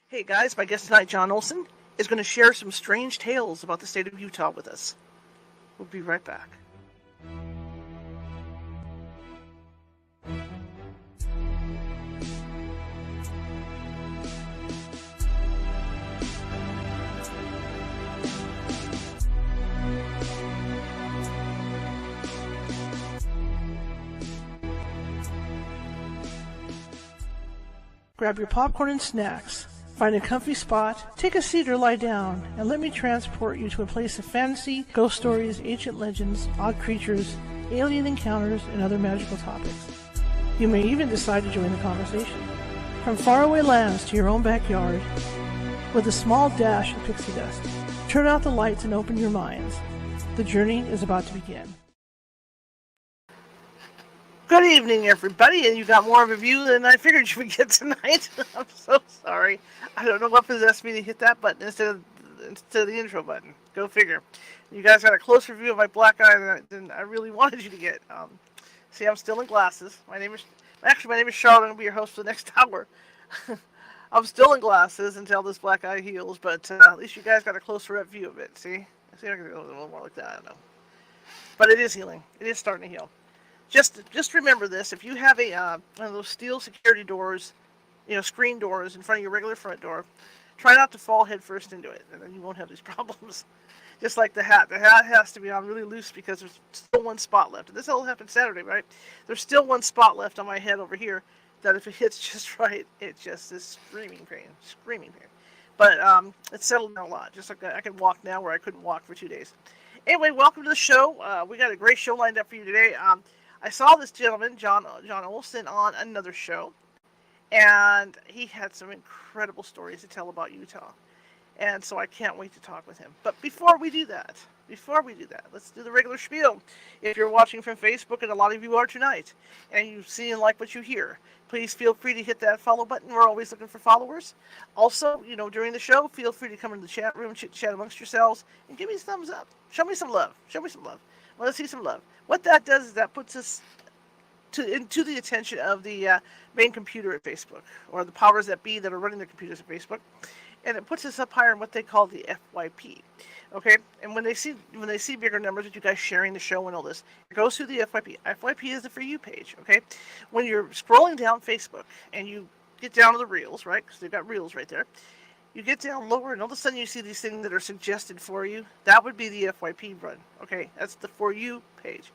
Hey guys, my guest tonight, John Olsen, is going to share some strange tales about the state of Utah with us. We'll be right back. Grab your popcorn and snacks. Find a comfy spot, take a seat or lie down, and let me transport you to a place of fantasy, ghost stories, ancient legends, odd creatures, alien encounters, and other magical topics. You may even decide to join the conversation. From faraway lands to your own backyard, with a small dash of pixie dust. Turn out the lights and open your minds. The journey is about to begin. Good evening, everybody, and you got more of a view than I figured you would get tonight. I'm so sorry. I don't know what possessed me to hit that button instead of the intro button. Go figure. You guys got a closer view of my black eye than I really wanted you to get. See, I'm still in glasses. My name is Charlotte. I'm going to be your host for the next hour. I'm still in glasses until this black eye heals, but at least you guys got a closer up view of it. See, I can go a little more like that. I don't know, but it is healing. It is starting to heal. Just remember this: if you have one of those steel security doors, screen doors in front of your regular front door, try not to fall headfirst into it, and then you won't have these problems. Just like the hat. The hat has to be on really loose because there's still one spot left. And this all happened Saturday, right? There's still one spot left on my head over here that if it hits just right, it just is screaming pain. But it's settled down a lot. Just like I can walk now where I couldn't walk for 2 days. Anyway, welcome to the show. We got a great show lined up for you today. I saw this gentleman, John Olsen, on another show, and he had some incredible stories to tell about Utah, and so I can't wait to talk with him. But before we do that, let's do the regular spiel. If you're watching from Facebook, and a lot of you are tonight, and you see and like what you hear, please feel free to hit that follow button. We're always looking for followers. Also, during the show, feel free to come into the chat room, chit-chat amongst yourselves, and give me a thumbs up. Show me some love. I want to see some love. What that does is that puts us into the attention of the main computer at Facebook, or the powers that be that are running the computers at Facebook, and it puts us up higher in what they call the FYP. Okay, and when they see bigger numbers with you guys sharing the show and all this, it goes through the FYP. FYP is the For You page. Okay, when you're scrolling down Facebook and you get down to the reels, right? Because they've got reels right there. You get down lower, and all of a sudden you see these things that are suggested for you. That would be the FYP run. Okay, that's the For You page.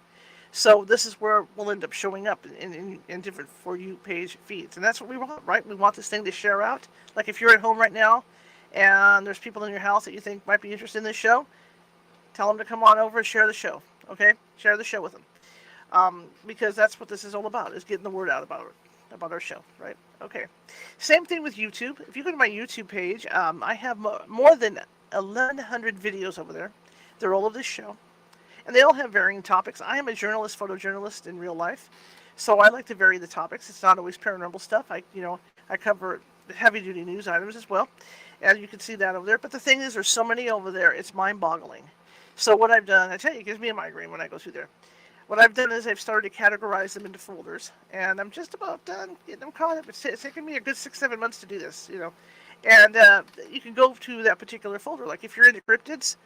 So this is where we'll end up showing up in different For You page feeds. And that's what we want, right? We want this thing to share out. Like if you're at home right now, and there's people in your house that you think might be interested in this show, tell them to come on over and share the show. Okay? Share the show with them. Because that's what this is all about, is getting the word out about our show, right? Okay. Same thing with YouTube. If you go to my YouTube page, I have more than 1,100 videos over there. They're all of this show. And they all have varying topics. I am a journalist, photojournalist in real life. So I like to vary the topics. It's not always paranormal stuff. I cover heavy-duty news items as well. And you can see that over there. But the thing is, there's so many over there, it's mind-boggling. So what I've done, I tell you, it gives me a migraine when I go through there. What I've done is I've started to categorize them into folders, and I'm just about done getting them caught up. It's taken me a good 6-7 months to do this, And you can go to that particular folder. Like if you're into cryptids,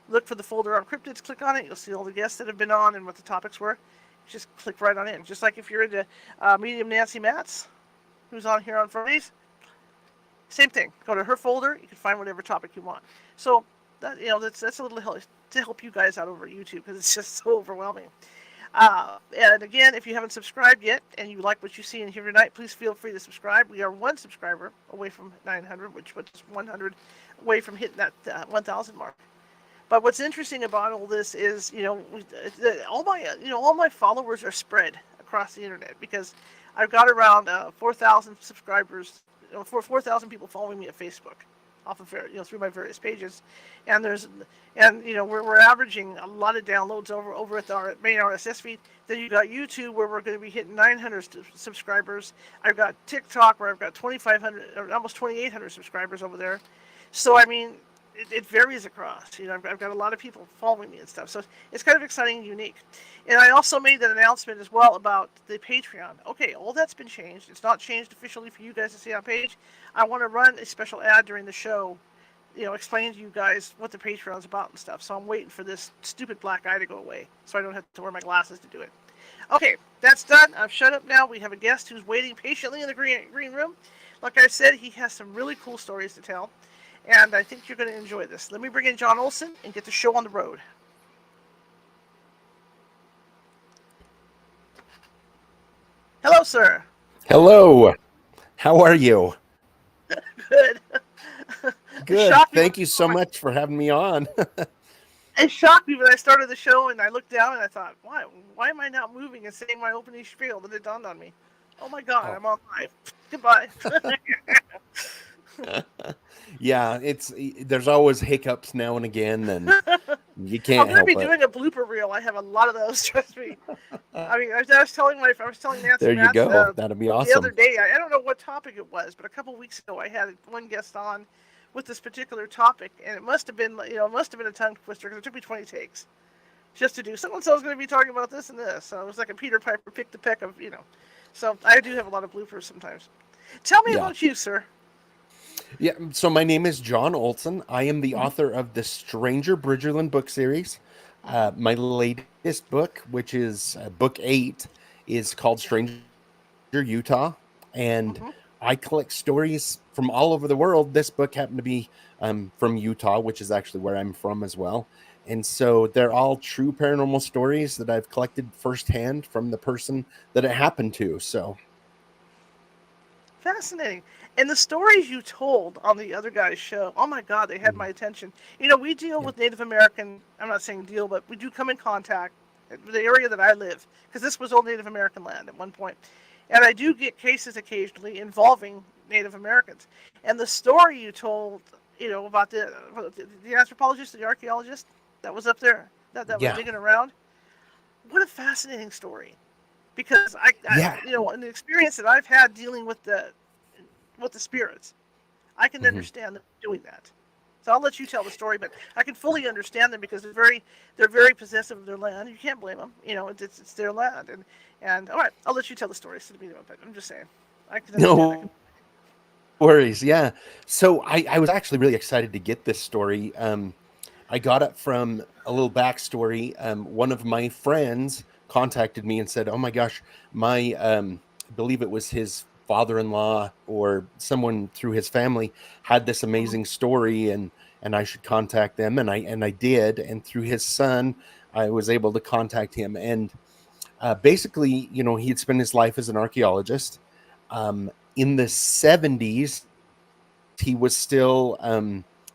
look for the folder on cryptids, click on it. You'll see all the guests that have been on and what the topics were. Just click right on in. Just like if you're into medium Nancy Matz, who's on here on Fridays, same thing. Go to her folder. You can find whatever topic you want. So that's a little help to help you guys out over YouTube because it's just so overwhelming. And again, if you haven't subscribed yet and you like what you see and hear tonight, please feel free to subscribe. We are one subscriber away from 900, which puts us 100 away from hitting that 1,000 mark. But what's interesting about all this is, all my followers are spread across the internet because I've got around 4,000 subscribers, 4,000 people following me at Facebook, off of through my various pages, and we're averaging a lot of downloads over at our main RSS feed. Then you got YouTube where we're going to be hitting 900 subscribers. I've got TikTok where I've got 2,500 or almost 2,800 subscribers over there. So I mean, it varies across. I've got a lot of people following me and stuff, so it's kind of exciting and unique. And I also made an announcement as well about the Patreon. Okay, all that's been changed. It's not changed officially for you guys to see on page. I want to run a special ad during the show, explaining to you guys what the Patreon's about and stuff. So I'm waiting for this stupid black eye to go away, so I don't have to wear my glasses to do it. Okay, that's done. I've shut up now. We have a guest who's waiting patiently in the green room. Like I said, he has some really cool stories to tell, and I think you're going to enjoy this. Let me bring in John Olsen and get the show on the road. Hello, sir. Hello. How are you? Good. Good. Thank you so much for having me on. It shocked me when I started the show and I looked down and I thought, why am I not moving and saying my opening spiel? Then it dawned on me. Oh my God, I'm on live. Goodbye. Yeah, there's always hiccups now and again, and you can't help it. I'm going to be doing a blooper reel. I have a lot of those. Trust me. I mean, I was telling Nancy. There you go. That'll be awesome. The other day, I don't know what topic it was, but a couple weeks ago, I had one guest on with this particular topic, and it must have been a tongue twister because it took me 20 takes just to do. Someone's going to be talking about this and this, so it was like a Peter Piper picked the peck of. So I do have a lot of bloopers sometimes. Tell me about you, sir. Yeah, so my name is John Olsen. I am the author of the Stranger Bridgerland book series. My latest book, which is book 8, is called Stranger Utah, and I collect stories from all over the world. This book happened to be from Utah, which is actually where I'm from as well. And so they're all true paranormal stories that I've collected firsthand from the person that it happened to. So fascinating. And the stories you told on the other guy's show, oh my God, they had my attention. We deal with Native American, I'm not saying deal, but we do come in contact with the area that I live, because this was all Native American land at one point. And I do get cases occasionally involving Native Americans. And the story you told, about the anthropologist, the archaeologist that was up there, that was digging around, what a fascinating story. Because I in the experience that I've had dealing with the spirits, I can understand them doing that. So I'll let you tell the story, but I can fully understand them because they're very possessive of their land. You can't blame them. It's their land. And all right, I'll let you tell the story. But I'm just saying, I can understand. No worries. Yeah. So I was actually really excited to get this story. I got it from a little backstory. One of my friends contacted me and said, "Oh my gosh, I believe it was his father-in-law or someone through his family had this amazing story, and I should contact them." And I did, and through his son, I was able to contact him. And basically, he had spent his life as an archaeologist. In the 70s, he was still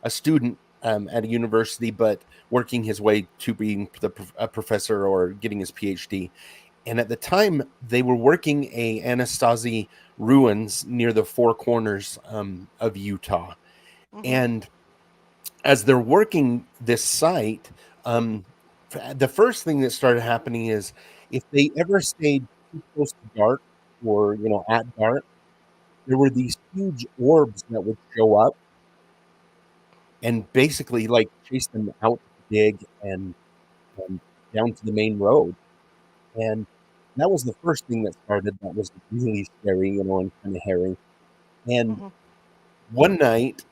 a student at a university, but working his way to being a professor or getting his PhD. And at the time, they were working a Anasazi ruins near the Four Corners of Utah. And as they're working this site, the first thing that started happening is if they ever stayed too close to dark or, at dark, there were these huge orbs that would show up and basically chase them out to dig and down to the main road. And that was the first thing that started. That was really scary, and kind of hairy. And one night,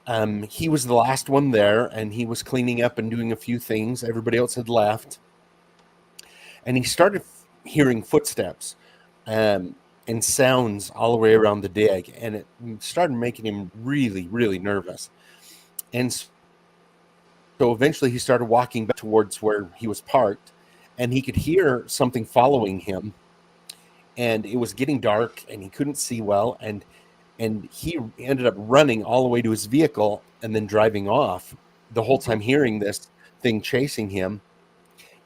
he was the last one there, and he was cleaning up and doing a few things. Everybody else had left. And he started hearing footsteps and sounds all the way around the dig. And it started making him really, really nervous. And so eventually he started walking back towards where he was parked, and he could hear something following him. And it was getting dark, and he couldn't see well. And he ended up running all the way to his vehicle and then driving off, the whole time hearing this thing chasing him.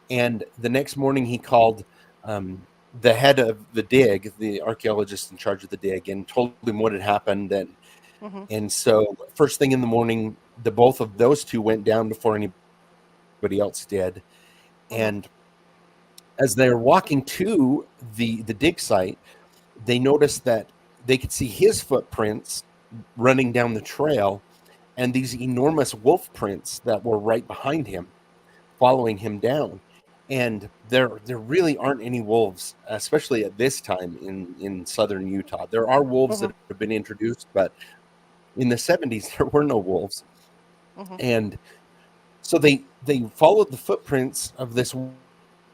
And the next morning he called the head of the dig, the archaeologist in charge of the dig, and told him what had happened. And so first thing in the morning, both of those two went down before anybody else did. And as they're walking to the dig site, they noticed that they could see his footprints running down the trail, and these enormous wolf prints that were right behind him, following him down. And there really aren't any wolves, especially at this time in southern Utah. There are wolves Mhm. that have been introduced, but in the 70s there were no wolves. Mhm. And so they followed the footprints of this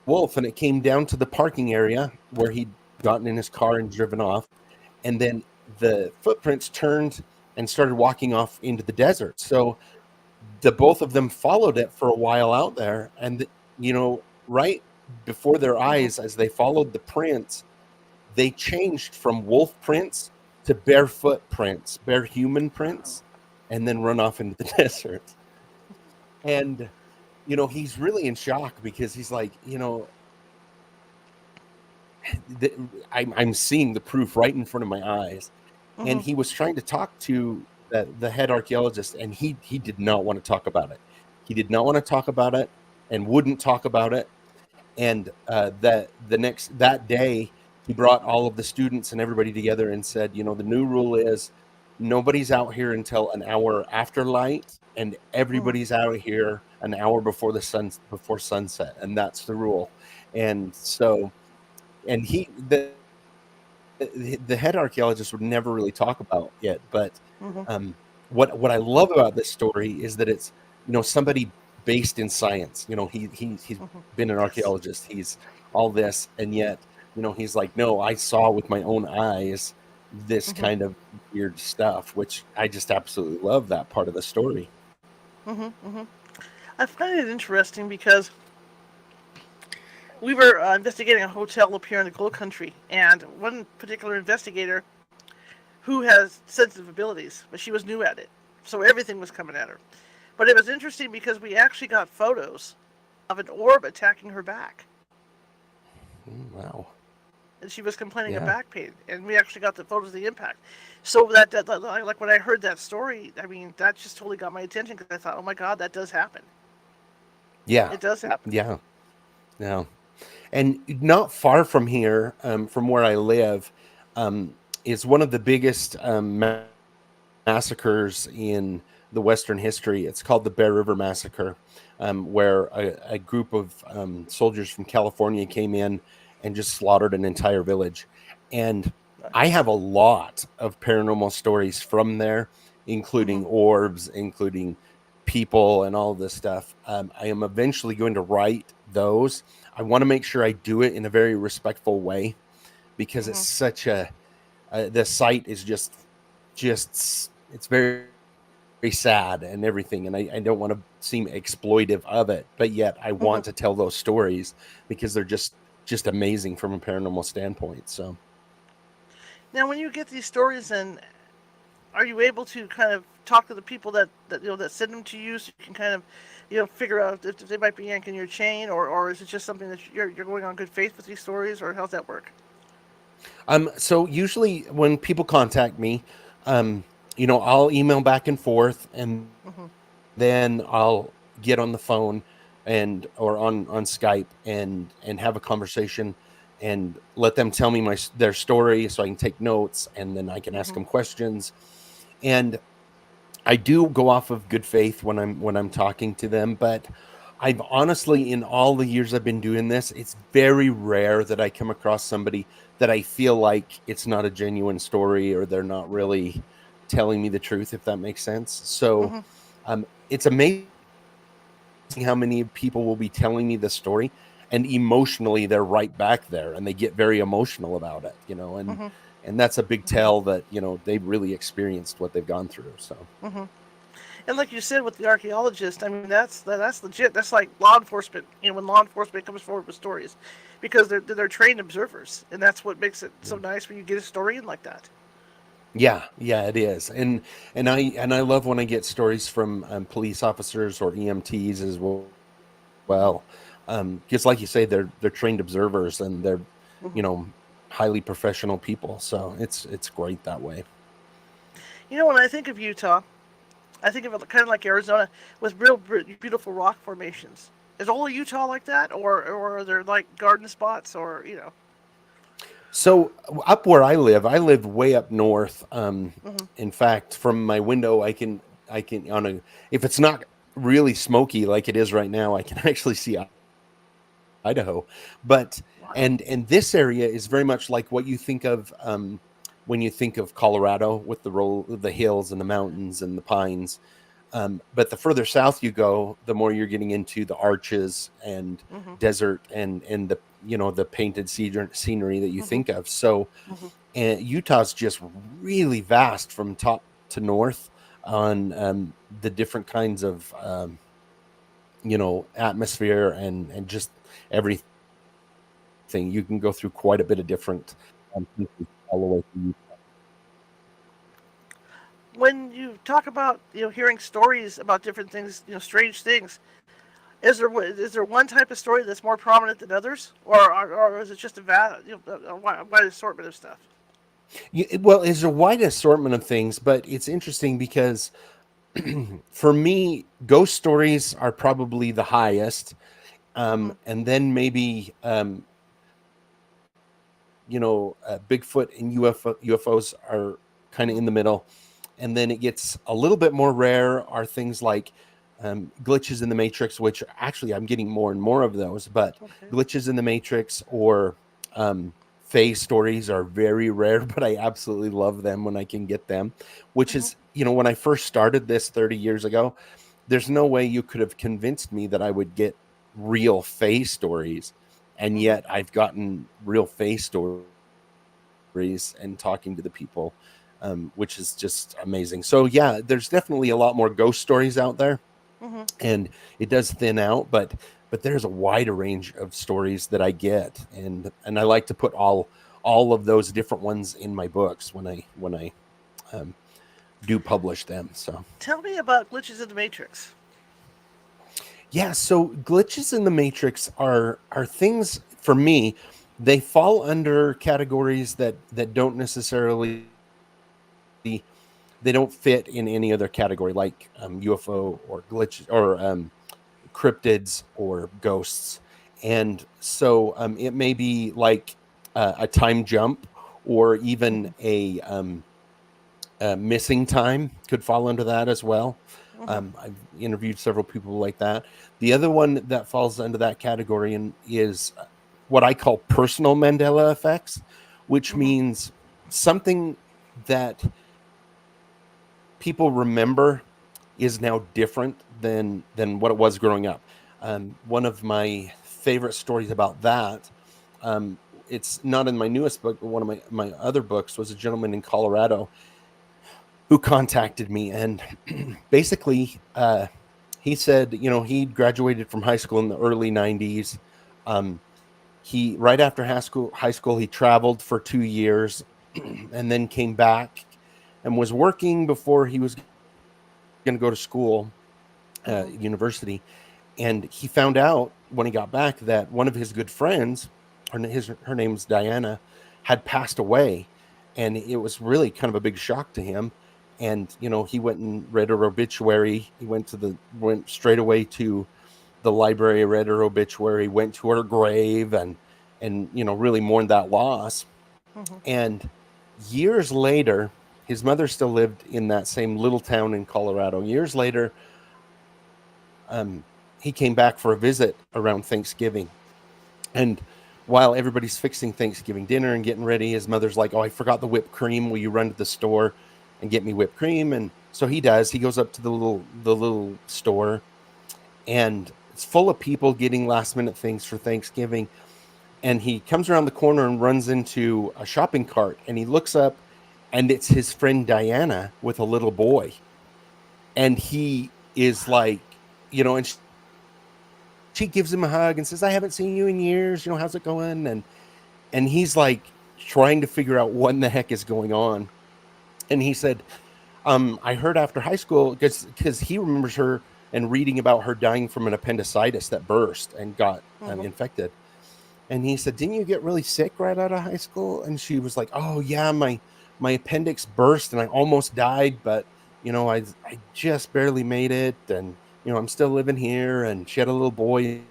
wolf, and it came down to the parking area where he'd gotten in his car and driven off. And then the footprints turned and started walking off into the desert. So the both of them followed it for a while out there, and right before their Mhm. eyes, as they followed the prints, they changed from wolf prints to barefoot prints, bare human prints, and then run off into the desert. And he's really in shock because he's like, I'm seeing the proof right in front of my eyes. And Mhm. he was trying to talk to the head archaeologist, and he did not want to talk about it. He did not want to talk about it and wouldn't talk about it. And that day, he brought all of the students and everybody together and said, the new rule is nobody's out here until an hour after light, and Mhm. everybody's out here an hour before sunset, and that's the rule. And so, and the head archaeologist would never really talk about it, but um, Mhm. what I love about this story is that it's somebody based in science. He's Mhm. been an Yes. archaeologist. He's all this, and yet he's like, no, I saw with my own eyes this Mhm. kind of weird stuff, which I just absolutely love that part of the story. Mhm. Mhm. I find it interesting because we were investigating a hotel up here in the Gold Country, and one particular investigator who has sensitive abilities, but she was new at it, so everything was coming at her. But it was interesting because we actually got photos of an orb attacking her back, Wow. and she was complaining of Yeah. back pain, and we actually got the photos of the impact. So like when I heard that story, I mean that just totally got my attention because I thought, oh my god, that does happen. Yeah. It does happen. Yeah. Yeah. And not far from here, from where I live, um, is one of the biggest massacres in the Western history. It's called the Bear River Massacre, where a group of soldiers from California came in and just slaughtered an entire village. And I have a lot of paranormal stories from there, including Mhm. orbs, including people, and all of this stuff. I am eventually going to write those. I want to make sure I do it in a very respectful way because it's Mhm. such the site is it's very sad and everything, and I don't want to seem exploitive of it, but yet I want to tell those Mhm. stories because they're just amazing from a paranormal standpoint. So Now, when you get these stories, and are you able to kind of talk to the people that send them to you, so you can kind of figure out if they might be yanking your chain, or is it just something that you're going on good faith with these stories, or how's that work? so usually when people contact me, um I'll email back and forth, and then I'll get on the phone or on Skype and have a conversation and let them tell me their story so I can take notes, and then I can ask them Mhm. questions. And I do go off of good faith when I'm talking to them, but I've honestly, in all the years I've been doing this, it's very rare that I come across somebody that I feel like it's not a genuine story, or they're not really telling me the truth, if that makes sense. So Mhm. it's amazing how many people will be telling me the story, and emotionally they're right back there, and they get very emotional about it, and that's a big tell that Mhm. they've really experienced what they've gone through. So Mhm. And like you said with the archaeologist, I mean that's legit. That's like law enforcement. When law enforcement comes forward with stories, because they're trained observers, and that's what makes it so nice when you get a story in like that. yeah, yeah, it is. And I love when I get stories from police officers or EMTs as well. Just like you say, they're trained observers, and they're you know Mhm. highly professional people. So it's great that way. When I think of Utah, I think of it kind of like Arizona with real beautiful rock formations. Is all of Utah like that, or are there like garden spots, or? So up where I live way up north. Mhm. In fact, from my window, I can I can on a if it's not really smoky like it is right now, I can actually see Idaho. But and Wow. this area is very much like what you think of when you think of Colorado with the hills and the mountains and the pines. But the further south you go, the more you're getting into the arches and Mhm. desert and the the painted scenery that you Mhm. think of. So Mhm. and Utah's just really vast from top to north on the different kinds of atmosphere and just everything. You can go through quite a bit of different places all the way through. When you talk about hearing stories about different things, strange things, is there one type of story that's more prominent than others, or is it just a wide assortment of stuff? Well, it's a wide assortment of things, but it's interesting because for me, ghost stories are probably the highest, Mhm. and then maybe Bigfoot and UFOs are kind of in the Mhm. middle, and then it gets a little bit more rare are things like glitches in the matrix, which actually I'm getting more and more of those, but Okay. glitches in the matrix or phase stories are very rare, but I absolutely love them when I can get them, which Mhm. is when I first started this 30 years ago, there's no way you could have convinced me that I would get real phase stories, and Mhm. yet I've gotten real phase stories and talking to the people, which is just amazing. So yeah, there's definitely a lot more ghost stories out there, Mhm. and it does thin out, but there's a wider range of stories that I get, and I like to put all of those different ones in my books when I um, do publish them. So Tell me about glitches in the Matrix. yeah, so glitches in the matrix are things for me. They fall under categories that don't necessarily they don't fit in any other category, like UFO or glitch or cryptids or ghosts. And so it may be like a time jump or even Mhm. missing time could fall under that as well. Mhm. I've interviewed several people like that. The other one that falls under that category is what I call personal Mandela effects, which Mhm. means something that people remember is now different than what it was growing up. One of my favorite stories about that, um, it's not in my newest book, but one of my other books was a gentleman in Colorado who contacted me and basically he said he graduated from high school in the early 90s. um, he right after high school he traveled for 2 years and then came back and was working before he was going to go to school, Mhm. university. And he found out when he got back that one of his good friends, her name's Diana, had passed away, and it was really kind of a big shock to him. And he went and read her obituary. He went straight away to the library, read her obituary, went to her grave, and really mourned that loss. Mhm. And years later, his mother still lived in that same little town in Colorado. Years later, he came back for a visit around Thanksgiving. And while everybody's fixing Thanksgiving dinner and getting ready, his mother's like, "Oh, I forgot the whipped cream. Will you run to the store and get me whipped cream?" And so he does. He goes up to the little store, and it's full of people getting last minute things for Thanksgiving. And he comes around the corner and runs into a shopping cart, and he looks up, and it's his friend Diana with a little boy. And he is like, and she gives him a hug and says, "I haven't seen you in years. How's it going?" And he's like trying to figure out what in the heck is going on. And he said, I heard after high school, because he remembers her and reading about her dying from an appendicitis that burst and got Mhm. infected. And he said, "Didn't you get really sick right out of high school?" And she was like, "Oh yeah, my appendix burst and I almost died, but I just barely made it, and I'm still living here." And she had a little boy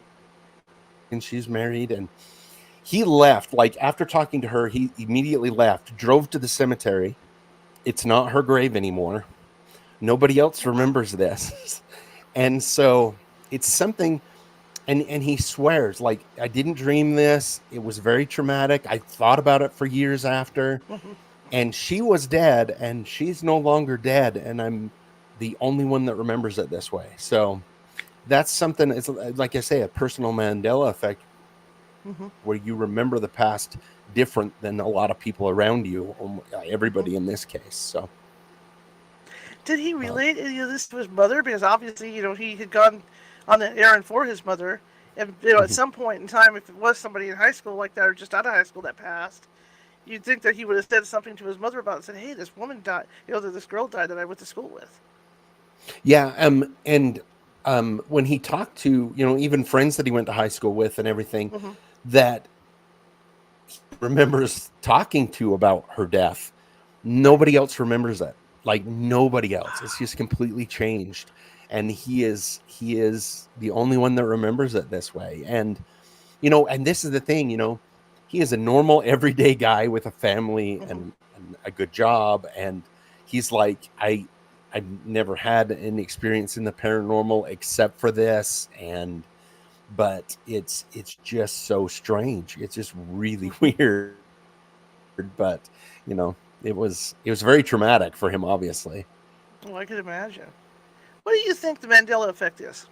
and she's married. And he left, like after talking to her, he immediately left, drove to the cemetery. It's not her grave anymore. Nobody else remembers this. And so it's something, and he swears, like, I didn't dream this. It was very traumatic. I thought about it for years after, Hmm. and she was dead, and she's no longer dead, and I'm the only one that remembers it this way. So that's something. It's like I say, a personal Mandela effect, where you remember the past different than a lot of people around you, everybody in this Hmm. case. So Did he uh, relate any of this to his mother? Because obviously, he had gone on an errand for his mother, and at mhm. some point in time, if it was somebody in high school like that or just out of high school that passed, you'd think that he would have said something to his mother about it and said, "Hey, this woman died. That this girl died that I went to school with." Yeah, and when he talked to, even friends that he went to high school with and everything, Hmm. that he remembers talking to about her death, Right. nobody else remembers it. Like, nobody else. It's just completely changed, and he is the only one that remembers it this way. And this is the thing, he is a normal everyday guy with a family Hmm. and a good job, and he's like, I've never had any experience in the paranormal except for this, and but it's just so strange. It's just really Hmm. weird, but it was very traumatic for him, obviously. Well, I could imagine. What do you think the Mandela effect is?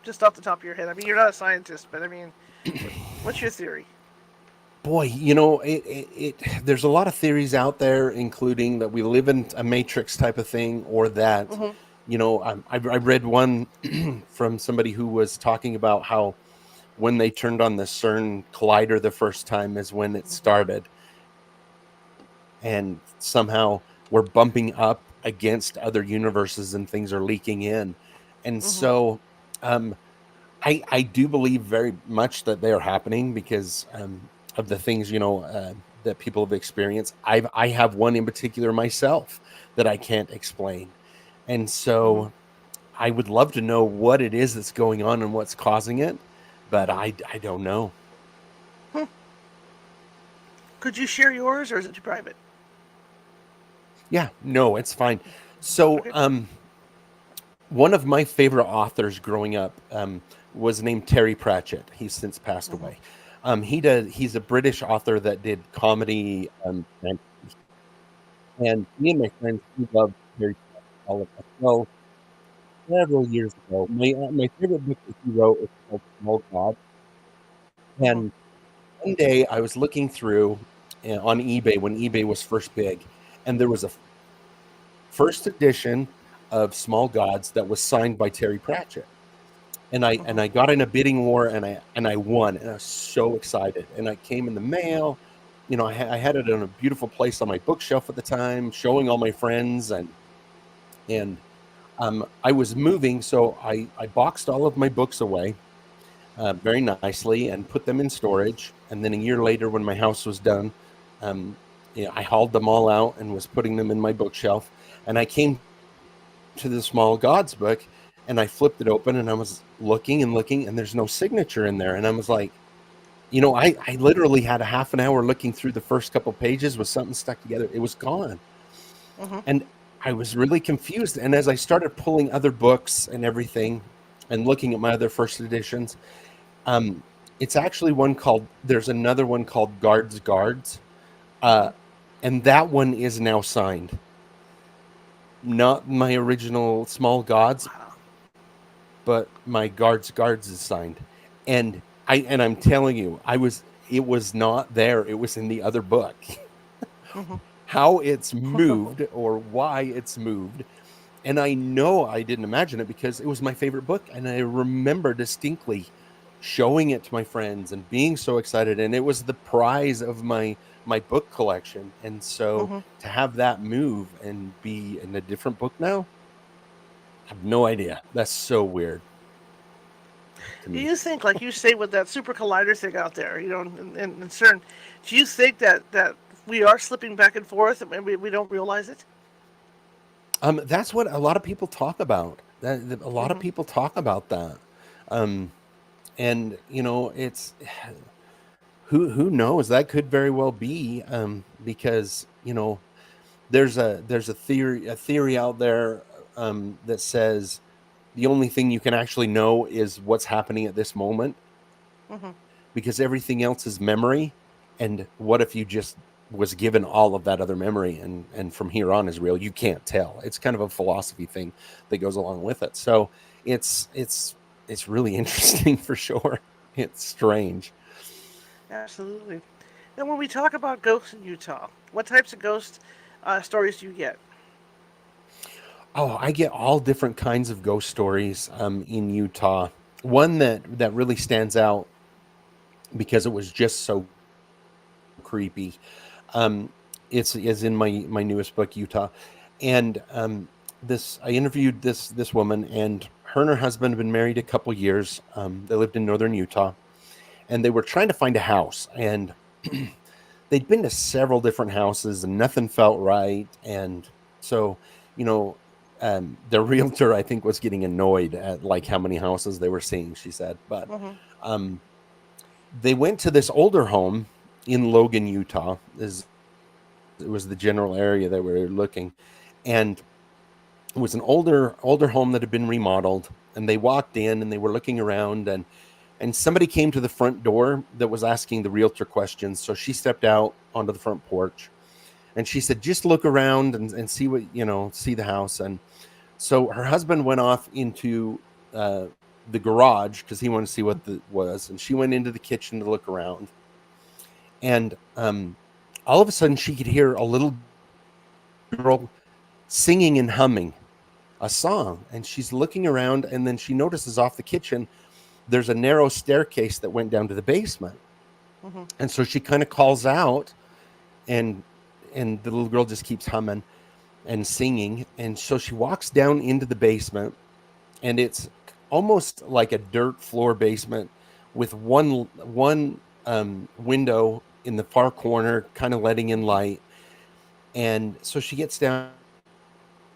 Just off the top of your head. I mean, you're not a scientist, but I mean, what's your theory? Boy, there's a lot of theories out there, including that we live in a matrix type of thing, or that, Hmm. I read one from somebody who was talking about how when they turned on the CERN collider the first time is when it Hmm. started, and somehow we're bumping up against other universes and things are leaking in. And Hmm. so, um, I do believe very much that they are happening because of the things, that people have experienced. I have one in particular myself that I can't explain, and Hmm. so I would love to know what it is that's going on and what's causing it, but Hmm. I don't know. Hmm. Could you share yours, or is it too private? Yeah, no, it's fine. So, Okay. one of my favorite authors growing up was named Terry Pratchett. He's since passed Hmm. away. He's a British author that did comedy, fantasy. And me and my friends, we loved Terry Pratchett, all of us. Well, several years ago, my favorite book that he wrote is called Small God. Hmm. And one day I was looking through on eBay when eBay was first big, and there was a first edition of Small Gods that was signed by Terry Pratchett. And Hmm. I got in a bidding war, and I won, and I was so excited. And I came in the mail. I had it in a beautiful place on my bookshelf at the time, showing all my friends, and I was moving, so I boxed all of my books away very nicely and put them in storage. And then a year later, when my house was done, um, I hauled them all out and was putting them in my bookshelf. And I came to the Small Gods book, and I flipped it open, and I was looking and looking, and there's no signature in there. And I was like, I literally had a half an hour looking through the first couple pages with something stuck together. It was gone. Hmm. And I was really confused. And as I started pulling other books and everything and looking at my other first editions, um, it's actually there's another one called Guards. Uh, Hmm. and that one is now signed. Not my original Small Gods, Wow. but my Guards is signed. And I'm telling you, it was not there. It was in the other book. Hmm. How it's moved or why it's moved. And I know I didn't imagine it because it was my favorite book. And I remember distinctly showing it to my friends and being so excited. And it was the prize of my book collection. And so Hmm. to have that move and be in a different book now, I have no idea. That's so weird to Do me. you think, like you say, with that super collider thing out there, in CERN, do you think that we are slipping back and forth and we don't realize it? That's what a lot of people talk about. That a lot of Hmm. people talk about that. Um, and it's who knows, that could very well be because there's a theory out there that says the only thing you can actually know is what's happening at this moment, Mm-hmm. because everything else is memory. And what if you just was given all of that other memory, and from here on is real? You can't tell. It's kind of a philosophy thing that goes along with it. So it's really interesting for sure. It's strange. Absolutely. Then when we talk about ghosts in Utah, what types of ghost stories do you get? Oh, I get all different kinds of ghost stories in Utah. One that really stands out because it was just so creepy. It's is in my newest book, Utah, and this I interviewed this woman, and her and her husband had been married a couple years. They lived in northern Utah, and they were trying to find a house, and they'd been to several different houses, and nothing felt right, and so you know. Their realtor, I think, was getting annoyed at like how many houses they were seeing. She said, but Mm-hmm. um, they went to this older home in Logan, Utah. It was the general area that we were looking, and it was an older home that had been remodeled. And they walked in and they were looking around, and somebody came to the front door that was asking the realtor questions. So she stepped out onto the front porch and she said, "Just look around and see what see the house." And so her husband went off into the garage because he wanted to see what it was, and she went into the kitchen to look around. And all of a sudden, she could hear a little girl singing and humming a song. And she's looking around, and then she notices off the kitchen there's a narrow staircase that went down to the basement. Mm-hmm. And so she kind of calls out, and the little girl just keeps humming and singing. And so she walks down into the basement, and it's almost like a dirt floor basement with one window in the far corner, kind of letting in light. And so she gets down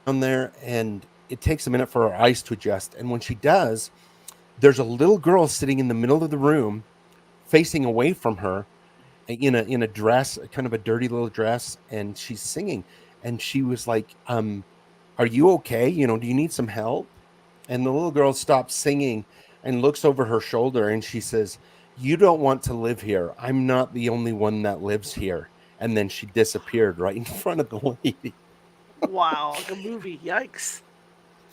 there, and it takes a minute for her eyes to adjust. And when she does, there's a little girl sitting in the middle of the room, facing away from her, in a dress, kind of a dirty little dress, and she's singing. And she was like, "Are you okay? Do you need some help?" And the little girl stops singing and looks over her shoulder, and she says, "You don't want to live here. I'm not the only one that lives here." And then she disappeared right in front of the lady. Wow, like a movie. Yikes.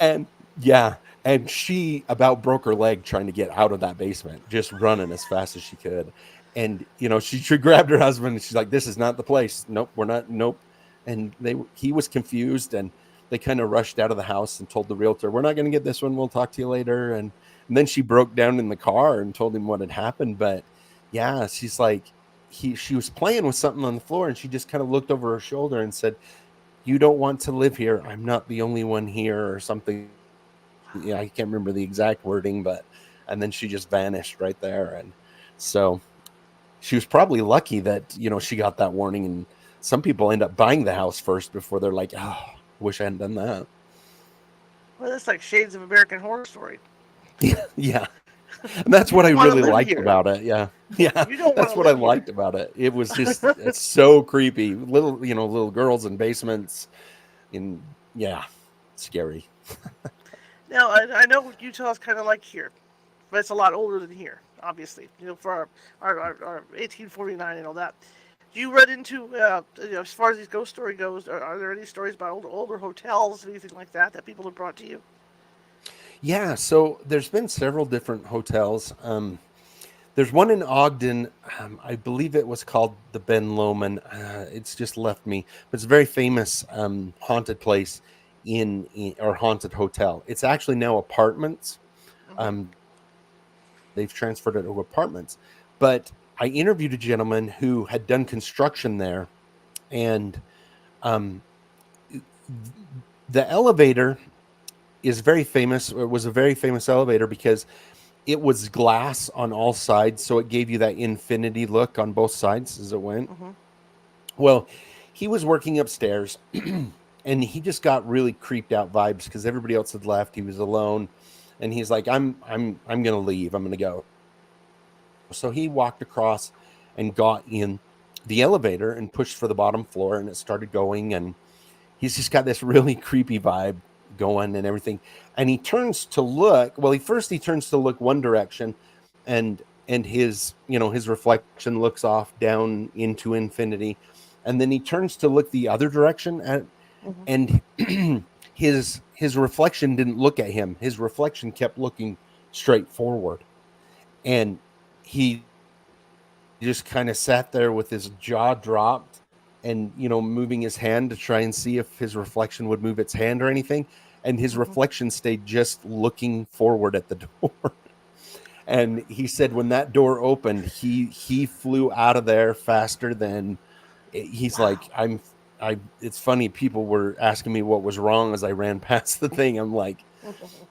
And yeah, and she about broke her leg trying to get out of that basement, just running as fast as she could. And she grabbed her husband and she's like, "This is not the place. Nope, we're not. Nope." And he was confused, and they kind of rushed out of the house and told the realtor, "We're not going to get this one. We'll talk to you later." And then she broke down in the car and told him what had happened. But yeah, she's like, she was playing with something on the floor, and she just kind of looked over her shoulder and said, "You don't want to live here. I'm not the only one here," or something. Yeah, I can't remember the exact wording, but and then she just vanished right there. And so she was probably lucky that she got that warning. And some people end up buying the house first before they're like, "Oh, wish I hadn't done that." Well, that's like Shades of American Horror Story. Yeah, and that's You what I don't want to really live liked here. about it. Yeah, yeah, You don't want that's to what I live here. liked about it. It was just it's so creepy. Little girls in basements, in yeah, scary. Now, I know Utah's kind of like here, but it's a lot older than here, obviously. For our 1849 and all that. Do you run into, as far as these ghost story goes, are there any stories about older hotels, anything like that people have brought to you? Yeah, so there's been several different hotels. There's one in Ogden. I believe it was called the Ben Lomond. It's just left me, but it's a very famous haunted place or haunted hotel. It's actually now apartments. Mm-hmm. They've transferred it to apartments. But I interviewed a gentleman who had done construction there, and um, the elevator is very famous. It was a very famous elevator because it was glass on all sides, so it gave you that infinity look on both sides as it went. Mm-hmm. Well, he was working upstairs and he just got really creeped out vibes because everybody else had left. He was alone, and he's like, I'm gonna leave. I'm gonna go." So he walked across and got in the elevator and pushed for the bottom floor, and it started going. And he's just got this really creepy vibe going and everything. And he turns to look. Well, he turns to look one direction, and his his reflection looks off down into infinity, and then he turns to look the other direction, Mhm. and his reflection didn't look at him. His reflection kept looking straight forward, and he just kind of sat there with his jaw dropped and moving his hand to try and see if his reflection would move its hand or anything, and his reflection Mhm. stayed just looking forward at the door. And he said when that door opened, he flew out of there faster than he's like, Wow. I it's funny, people were asking me what was wrong as I ran past the thing. I'm like,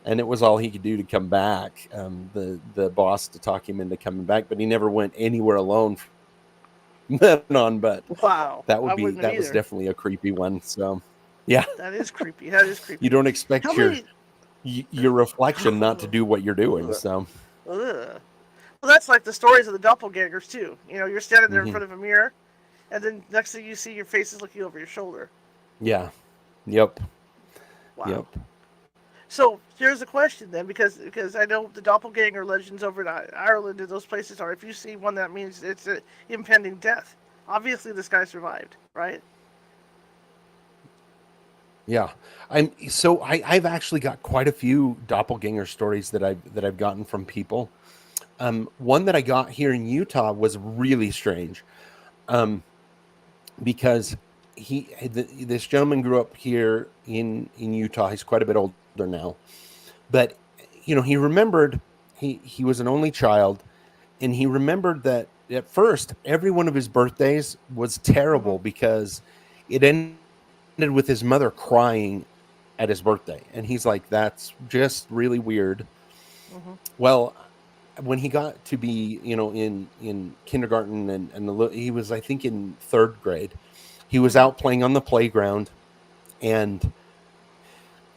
and it was all he could do to come back. The boss to talk him into coming back, but he never went anywhere alone from then on. But Wow. I wouldn't that have was either. definitely a creepy one. So yeah, That is creepy. That is you creepy. don't How expect many? your reflection not to do what you're doing. Ugh. So Ugh. Well, that's like the stories of the doppelgangers too. You're standing there in mhm. front of a mirror, and then next thing you see, your face is looking over your shoulder. Yeah, yep, Wow. yep. So here's the question then, because I know the doppelganger legends over in Ireland and those places are, if you see one, that means it's an impending death. Obviously, this guy survived, right? Yeah, I've actually got quite a few doppelganger stories that I've gotten from people. One that I got here in Utah was really strange, um, because this gentleman grew up here in Utah. He's quite a bit older now, but he remembered he was an only child, and he remembered that at first every one of his birthdays was Mm-hmm. terrible because it ended with his mother crying at his birthday, and he's like, that's just really weird. Mm-hmm. Well, when he got to be in kindergarten, he was, I think, in third grade, he was Mm-hmm. out playing on the playground, and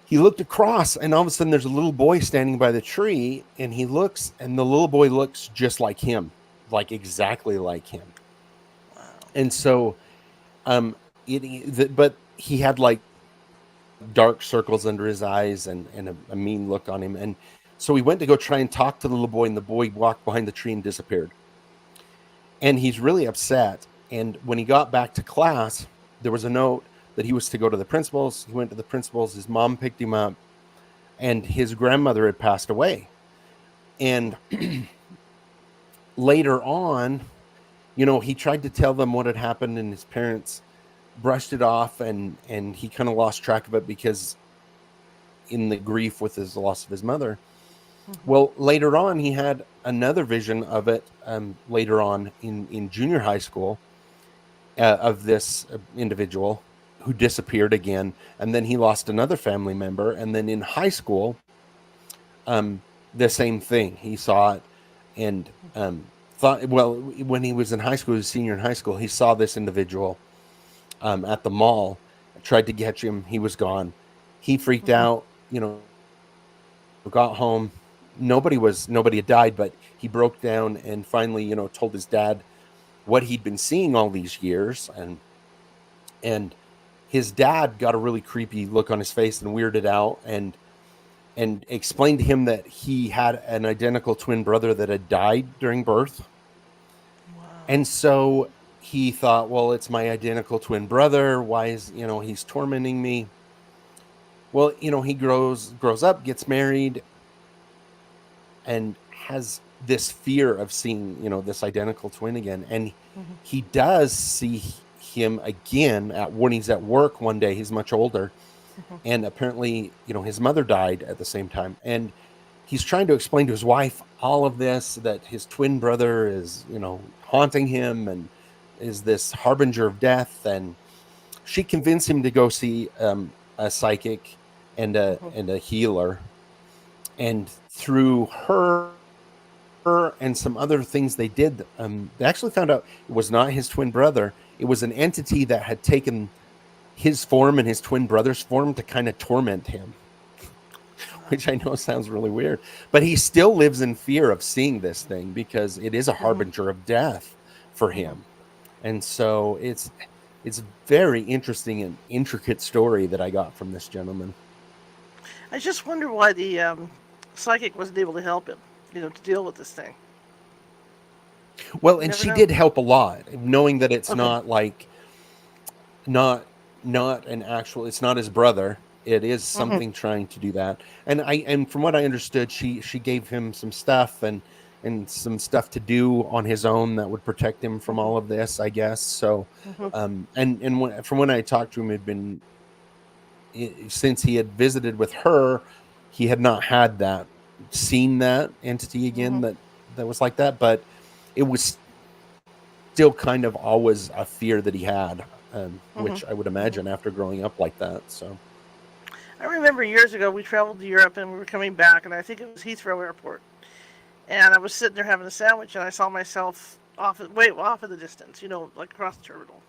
he looked across, and all of a sudden there's a little boy standing by the tree, and he looks, and the little boy looks just like him, like exactly like him. Wow. And so but he had like dark circles under his eyes, and a mean look on him. And so we went to go try and talk to the little boy, and the boy walked behind the tree and disappeared. And he's really upset. And when he got back to class, there was a note that he was to go to the principal's. He went to the principal's. His mom picked him up, and his grandmother had passed away. And later on, he tried to tell them what had happened, and his parents brushed it off, and he kind of lost track of it because in the grief with his loss of his mother. Mm-hmm. Well, later on, he had another vision of it, later on in junior high school, of this individual who disappeared again, and then he lost another family member, and then in high school, the same thing. He saw it, and thought, well, when he was in high school, he was a senior in high school, he saw this individual at the mall, tried to catch him. He was gone. He freaked Mm-hmm. out, got home. Nobody had died, but he broke down and finally, told his dad what he'd been seeing all these years. And his dad got a really creepy look on his face and weirded out, and explained to him that he had an identical twin brother that had died during birth. Wow. And so he thought, well, it's my identical twin brother. Why is, he's tormenting me? Well, he grows up, gets married, and has this fear of seeing, this identical twin again. And Mm-hmm. he does see him again when he's at work one day. He's much older, Mm-hmm. and apparently, his mother died at the same time. And he's trying to explain to his wife all of this, that his twin brother is, haunting him and is this harbinger of death. And she convinced him to go see a psychic Mm-hmm. and a healer. And through her and some other things they did, they actually found out it was not his twin brother. It was an entity that had taken his form and his twin brother's form to kind of torment him, which I Wow. know sounds really weird. But he still lives in fear of seeing this thing because it is a Mm-hmm. harbinger of death for Mm-hmm. him. And so it's very interesting and intricate story that I got from this gentleman. I just wonder why the psychic wasn't able to help him, to deal with this thing. Well, You and never she know. did help a lot, knowing that it's Okay. not like not not an actual, it's not his brother. It is Mm-hmm. something trying to do that. And from what I understood, she gave him some stuff and some stuff to do on his own that would protect him from Mm-hmm. all of this, I guess. So Mm-hmm. from when I talked to him, had been since he had visited with her, he had not had that, seen that entity Mm-hmm. again that was like that, but it was still kind of always a fear that he had, which I would Mm-hmm. imagine after Mm-hmm. growing up like that. So I remember years ago we traveled to Europe and we were coming back, and I think it was Heathrow Airport. And I was sitting there having a sandwich, and I saw myself way off in the distance, like across the terminal.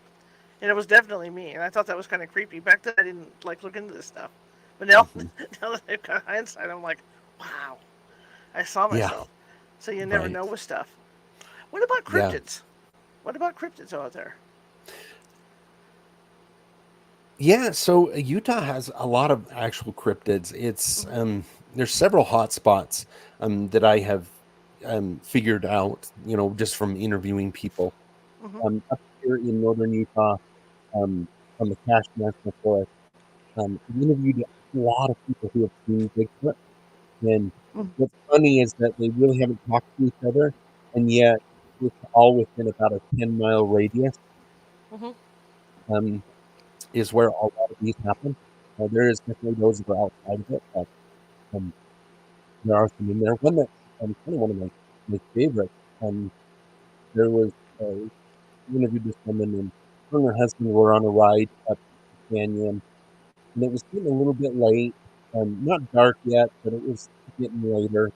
And it was definitely me, and I thought that was kind of creepy. Back then, I didn't like look into this stuff, but now, mhm. now that I've got hindsight, I'm like, wow, I saw Yeah, myself. So you never know right. with stuff. What about Yeah. cryptids? What about cryptids out there? Yeah, so Utah has a lot of actual cryptids. It's Mm-hmm. there's several hot spots that I have figured out, just from interviewing people. Mm-hmm. Up here in northern Utah, on the Cache National Forest, we interviewed a lot of people who have seen Bigfoot. And what's funny is that they really haven't talked to each other, and yet it's all within about a 10-mile radius. Mm-hmm. Um, is where a lot of these happen. There is definitely those that are outside of it, but um, there are some in there. One that's kind of one of my favorites. Um, there was I interviewed this woman, and her and her husband were on a ride up the canyon, and it was getting a little bit late. Not dark yet, but it was getting later.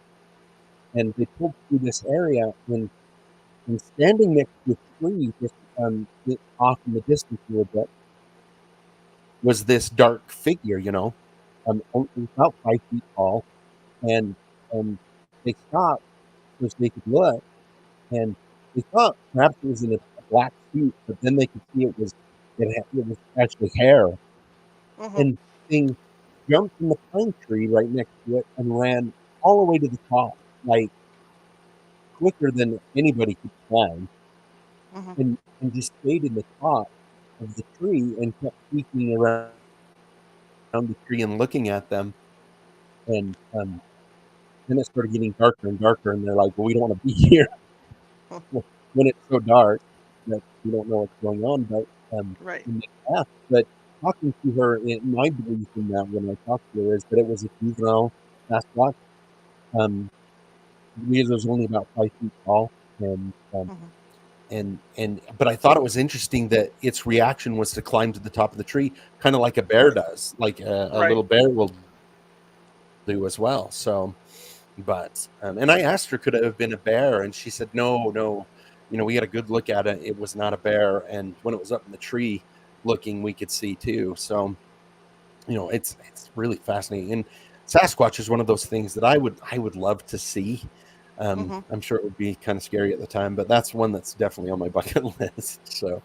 And they pulled through this area, and standing next to a tree, just off in the distance a little bit, was this dark figure. It was about 5 feet tall, and they stopped so they could look, and they thought perhaps it was in a black suit, but then they could see it was actually hair, Mm-hmm. and the thing jumped from the pine tree right next to it and ran all the way to the top, like quicker than anybody could climb, Mm-hmm. and just stayed in the top of the tree and kept peeking around the tree and looking at them, and then it started getting darker and darker, and they're like, "Well, we don't want to be here." When it's so dark that we don't know what's going on. But Right. and they laughed. But talking to her, my belief in that when I talked to her is that it was a juvenile Sasquatch, um, because it was only about 5 feet tall, and Mm-hmm. but I thought it was interesting that its reaction was to climb to the top of the tree, kind of like a bear does, like a Right. little bear will do as well. But and I asked her, could it have been a bear? And she said, no, no. We had a good look at it. It was not a bear. And when it was up in the tree looking, we could see too. So, it's really fascinating. And Sasquatch is one of those things that I would love to see. Mm-hmm. I'm sure it would be kind of scary at the time, but that's one that's definitely on my bucket list. So,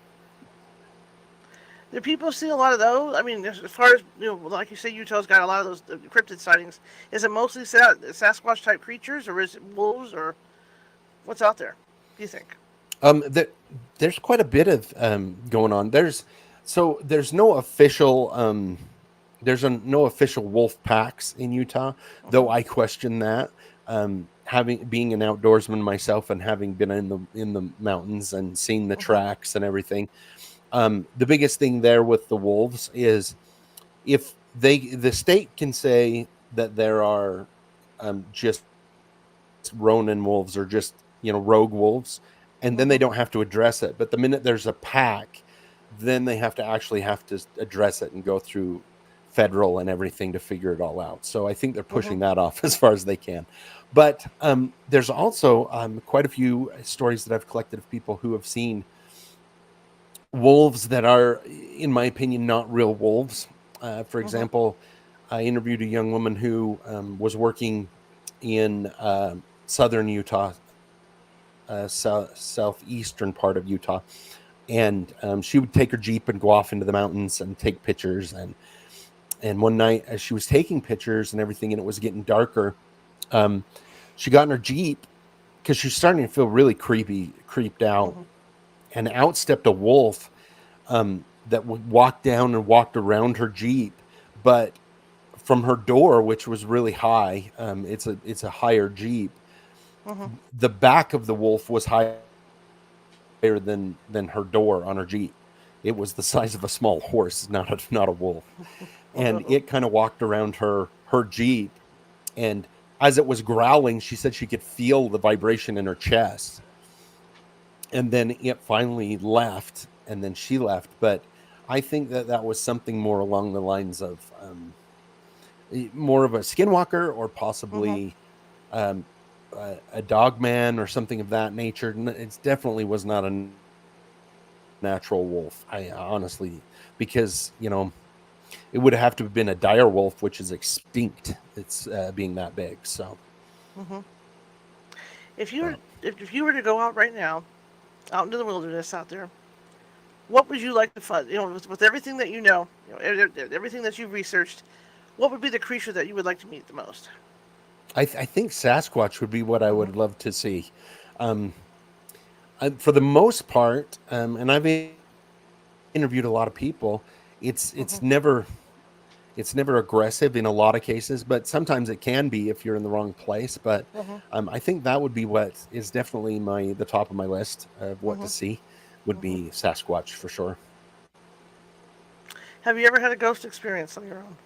Do people see a lot of those? I mean, as far as like you say, Utah's got a lot of those cryptid sightings. Is it mostly Sasquatch type creatures, or is it wolves, or what's out there? Do you think? there, there's quite a bit of going on. There's no official no official wolf packs in Utah, Mm-hmm. though I question that. Having being an outdoorsman myself and having been in the mountains and seen the Mm-hmm. tracks and everything, the biggest thing there with the wolves is if the state can say that there are just ronin wolves or just rogue wolves, and then they don't have to Mm-hmm. address it. But the minute there's a pack, then they have to address it and go through federal and everything to figure it all out. So I think they're Mm-hmm. pushing that off as far as they can. But there's also quite a few stories that I've collected of people who have seen wolves that are, in my opinion, not real wolves. For Mm-hmm. example, I interviewed a young woman who was working in southern Utah, southeastern part of Utah, and she would take her Jeep and go off into the mountains and take pictures. And one night, as she was taking pictures and everything, and it was getting darker, um, she got in her Jeep because she was starting to feel really creeped out, Mm-hmm. and out stepped a wolf that would walk down and walked around her Jeep, but from her door, which was really high, it's a higher Jeep. Mm-hmm. The back of the wolf was higher than her door on her Jeep. It was the size of a small horse, not a wolf. And it kind of walked around her Jeep, and as it was growling, she said she could feel the vibration in her chest. And then it finally left, and then she left. But I think that that was something more along the lines of more of a skinwalker, or Mm-hmm. possibly a dog man or something of that nature. It definitely was not a natural wolf. I honestly, because it would have to have been a dire wolf, which is extinct. It's being that big. So, Mm-hmm. If so you were if you were to go out right now, out into the wilderness out there, what would you like to find? With everything that everything that you've researched, what would be the creature that you would like to meet the most? I think Sasquatch would be what I Mm-hmm. would love to see. Um, for the most part, and I've interviewed a lot of people, it's never Mm-hmm. it's never aggressive in a lot of cases, but sometimes it can be if you're in the wrong place. But Mm-hmm. I think that would be what is definitely the top of my list of what to Mm-hmm. see would Mm-hmm. be Sasquatch for sure. Have you ever had a ghost experience on your own?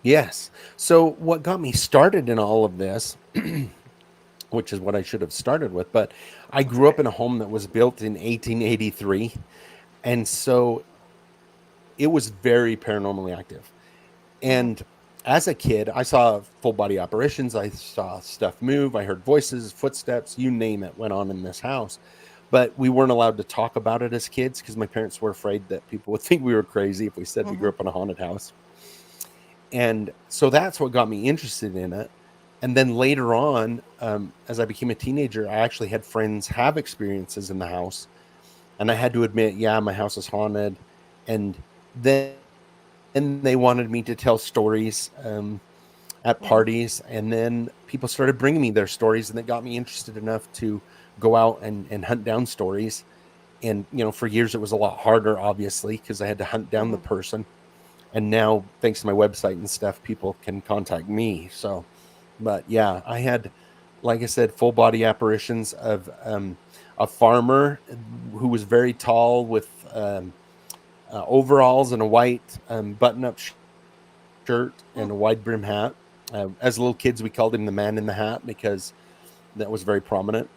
Yes. So what got me started in all of this, which is what I should have started with, but I That's grew okay. up in a home that was built in 1883, and so it was very paranormally active. And Mm-hmm. as a kid, I saw full body apparitions. I saw stuff move. I heard voices, footsteps, you name it, went on in this house. But we weren't allowed to talk about it as kids because my parents were afraid that people would think we were crazy if we said we Mm-hmm. grew up in a haunted house. And so that's what got me interested in it. And then later on, as I became a teenager, I actually had friends have experiences in the house. And I had to admit, yeah, my house is haunted. And then they wanted me to tell stories at parties. Mm-hmm. And then people started bringing me their stories, and that got me interested enough to go out and hunt down stories. And, for years it was a lot harder, obviously, because I had to hunt down the Mm-hmm. person. And now, thanks to my website and stuff, people can contact me. So, but yeah, I had, like I said, full body apparitions of a farmer who was very tall with overalls and a white button up shirt and a wide brim hat. As little kids, we called him the man in the hat because that was very prominent.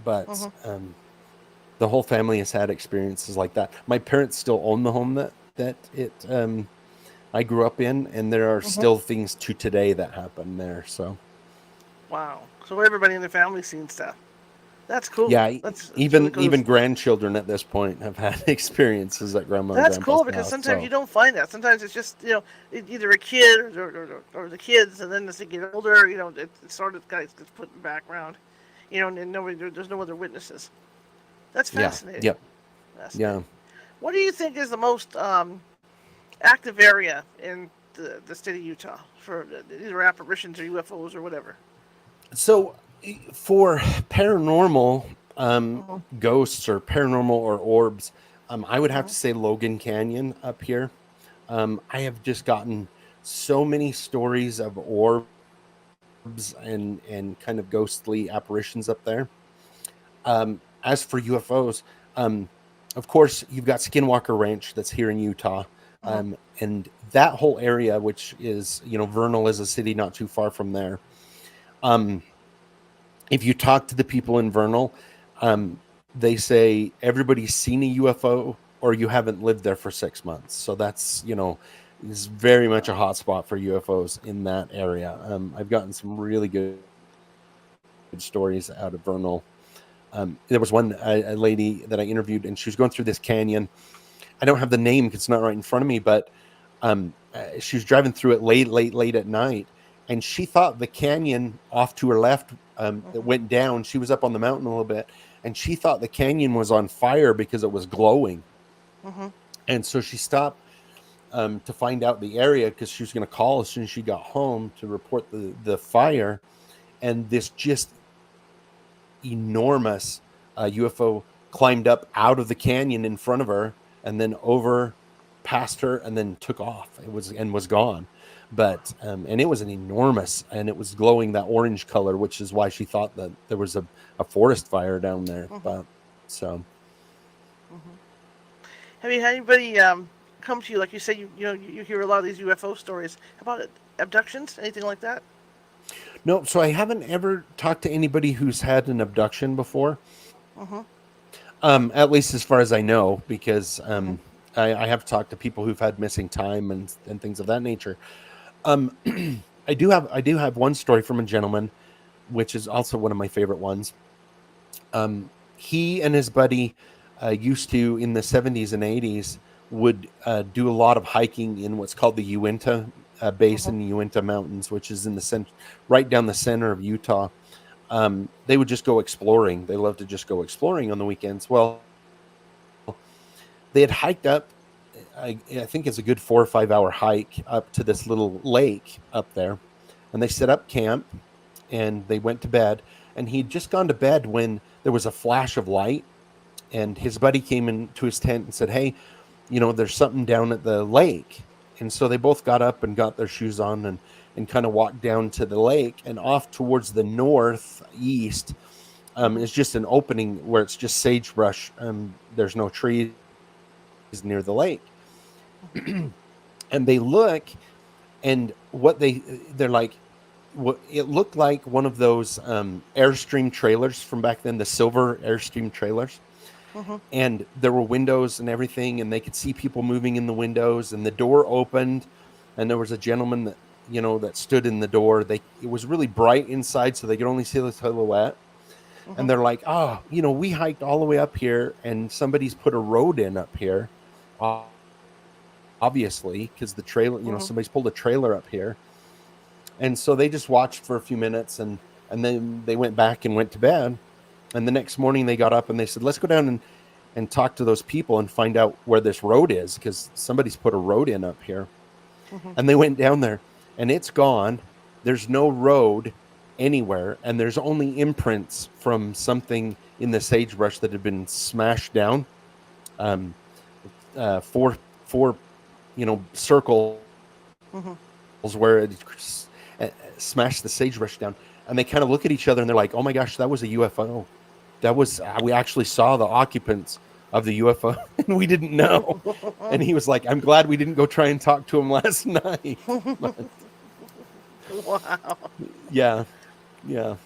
But Mm-hmm. the whole family has had experiences like that. My parents still own the home that I grew up in, and there are Mm-hmm. still things to today that happen there. So Wow. So everybody in the family's seen stuff. That's cool. yeah, That's really even cool. even grandchildren at this point have had experiences at grandma and That's grandpa's cool because house. sometimes you So don't find that. Sometimes it's just either a kid or the kids, and then as they get older, it sort of gets put in the background, and there's no other witnesses. That's yeah, fascinating. yep, yeah. Fascinating. What do you think is the most active area in the state of Utah for either apparitions or UFOs or whatever? So for paranormal Mm-hmm. ghosts or paranormal or orbs, I would have Mm-hmm. to say Logan Canyon up here. I have just gotten so many stories of orbs and kind of ghostly apparitions up there. As for UFOs, of course, you've got Skinwalker Ranch that's here in Utah. Mm-hmm. And that whole area, which is, Vernal is a city not too far from there. Um, if you talk to the people in Vernal, they say everybody's seen a UFO or you haven't lived there for 6 months. So that's, is very much a Wow. hot spot for UFOs in that area. I've gotten some really good stories out of Vernal. There was one a lady that I interviewed, and she was going through this canyon. I don't have the name because it's not right in front of me, but she was driving through it late at night, and she thought the canyon off to her left that Mm-hmm. went down. She was up on the mountain a little bit, and she thought the canyon was on fire because it was glowing. Mm-hmm. And so she stopped to find out the area because she was going to call as soon as she got home to report the fire. And this just enormous UFO climbed up out of the canyon in front of her, and then over past her, and then took off. It was and was gone. But and it was an enormous, and it was glowing that orange color, which is why she thought that there was a forest fire down there. Mm-hmm. But so Mm-hmm. Have you had anybody come to you, like you said, you hear a lot of these UFO stories? How about abductions, anything like that? no, so I haven't ever talked to anybody who's had an abduction before. Mm-hmm. At least as far as I know, because Mm-hmm. I have talked to people who've had missing time and things of that nature. Um, I do have one story from a gentleman, which is also one of my favorite ones. He and his buddy used to in the 70s and 80s would do a lot of hiking in what's called the Uinta Mm-hmm. Basin, Uinta Mountains, which is in the center, right down the center of Utah. They would just go exploring. They love to just go exploring on the weekends. Well, they had hiked up. I think it's a good 4 or 5 hour hike up to this little lake up there, and they set up camp and they went to bed. And he'd just gone to bed when there was a flash of light, and his buddy came into his tent and said, "Hey, there's something down at the lake." And so they both got up and got their shoes on and kind of walked down to the lake, and off towards the northeast Mm-hmm. is just an opening where it's just sagebrush. There's no trees near the lake. And they look, and they're like, what it looked like one of those Airstream trailers from back then, the silver Airstream trailers. Mm-hmm. And there were windows and everything, and they could see people moving in the windows, and the door opened, and there was a gentleman that stood in the door. It was really bright inside, so they could only see the silhouette. Mm-hmm. And they're like, "Oh, we hiked all the way up here, and somebody's put a road in up here, obviously, because the trailer, somebody's pulled a trailer up here." And so they just watched for a few minutes, and then they went back and went to bed. And the next morning they got up and they said, "Let's go down and talk to those people and find out where this road is, because somebody's put a road in up here." Mm-hmm. And they went down there, and it's gone. There's no road anywhere, and there's only imprints from something in the sagebrush that had been smashed down. Um, four circles where it smashed the sagebrush down. And they kind of look at each other and they're like, "Oh my gosh, that was a UFO. We actually saw the occupants of the UFO and we didn't know." And he was like, "I'm glad we didn't go try and talk to him last night." But Wow. yeah, yeah.